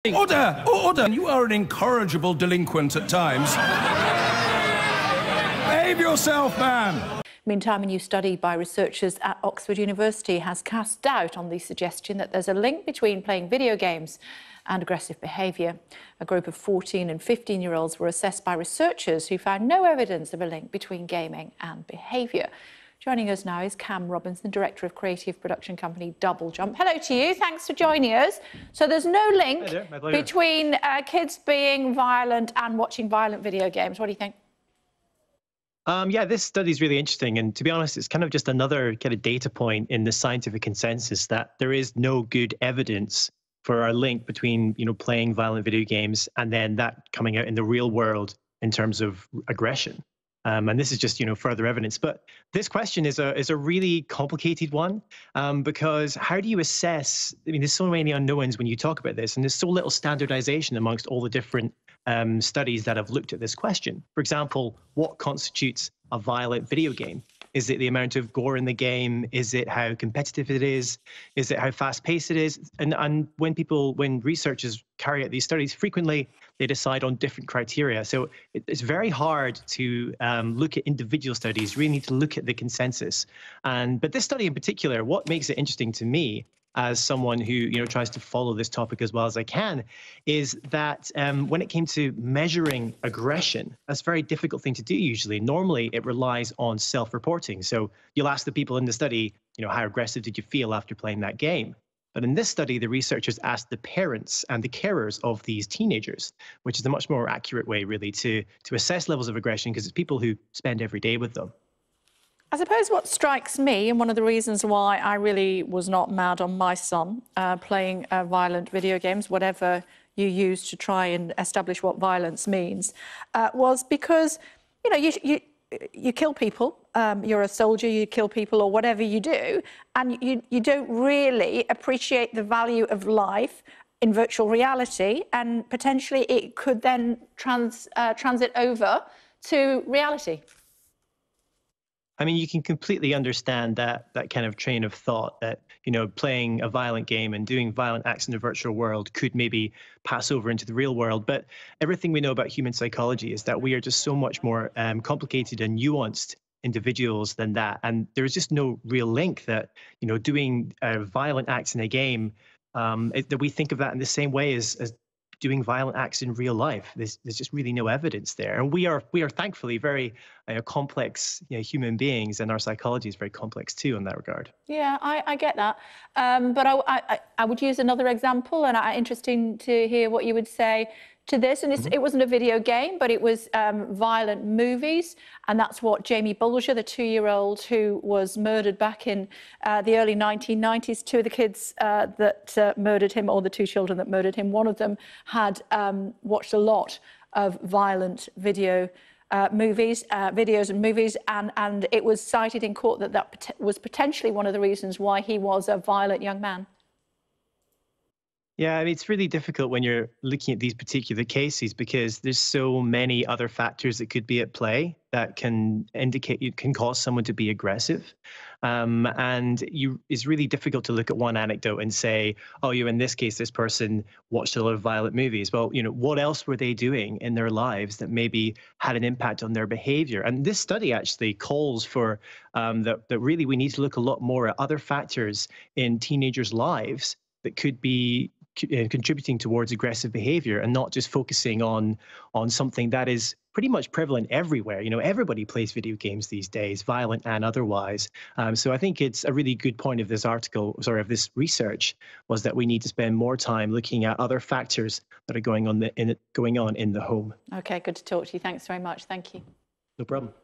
Order! Order! You are an incorrigible delinquent at times. Behave yourself, man! Meantime, a new study by researchers at Oxford University has cast doubt on the suggestion that there's a link between playing video games and aggressive behaviour. A group of 14 and 15-year-olds were assessed by researchers who found no evidence of a link between gaming and behaviour. Joining us now is Cam Robinson, Director of Creative Production Company Double Jump. Hello to you, thanks for joining us. So there's no link between kids being violent and watching violent video games. What do you think? Yeah, this study is really interesting. And to be honest, it's kind of just another kind of data point in the scientific consensus that there is no good evidence for a link between, playing violent video games and then that coming out in the real world in terms of aggression. And this is just, further evidence. But this question is a really complicated one because how do you assess? I mean, there's so many unknowns when you talk about this, and there's so little standardization amongst all the different studies that have looked at this question. For example, what constitutes a violent video game? Is it the amount of gore in the game? Is it how competitive it is? Is it how fast-paced it is? And when researchers carry out these studies, frequently they decide on different criteria. So it's very hard to look at individual studies. You really need to look at the consensus. But this study in particular, what makes it interesting to me as someone who tries to follow this topic as well as I can, is that when it came to measuring aggression, that's a very difficult thing to do usually. Normally, it relies on self-reporting. So you'll ask the people in the study, how aggressive did you feel after playing that game? But in this study, the researchers asked the parents and the carers of these teenagers, which is a much more accurate way, really, to assess levels of aggression, because it's people who spend every day with them. I suppose what strikes me, and one of the reasons why I really was not mad on my son playing violent video games, whatever you use to try and establish what violence means, was because, you kill people, you're a soldier, you kill people or whatever you do, and you don't really appreciate the value of life in virtual reality, and potentially it could then transit over to reality. I mean, you can completely understand that kind of train of thought that, playing a violent game and doing violent acts in the virtual world could maybe pass over into the real world. But everything we know about human psychology is that we are just so much more complicated and nuanced individuals than that. And there's just no real link that, doing violent acts in a game, that we think of that in the same way as doing violent acts in real life. There's just really no evidence there. And we are thankfully very complex human beings, and our psychology is very complex too in that regard. Yeah, I get that. But I would use another example, and interesting to hear what you would say to this. And it wasn't a video game, but it was violent movies. And that's what Jamie Bulger, the 2-year-old who was murdered back in the early 1990s, two of the kids that murdered him, or the two children that murdered him, one of them had watched a lot of violent videos and movies, and it was cited in court that was potentially one of the reasons why he was a violent young man. Yeah, I mean, it's really difficult when you're looking at these particular cases because there's so many other factors that could be at play that can cause someone to be aggressive. It's really difficult to look at one anecdote and say, oh, in this case, this person watched a lot of violent movies. Well, what else were they doing in their lives that maybe had an impact on their behavior? And this study actually calls for that really we need to look a lot more at other factors in teenagers' lives that could be contributing towards aggressive behavior, and not just focusing on something that is pretty much prevalent everywhere. Everybody plays video games these days, violent and otherwise. So I think it's a really good point of this of this research, was that we need to spend more time looking at other factors that are going on in the home. Okay, good to talk to you. Thanks very much. Thank you. No problem.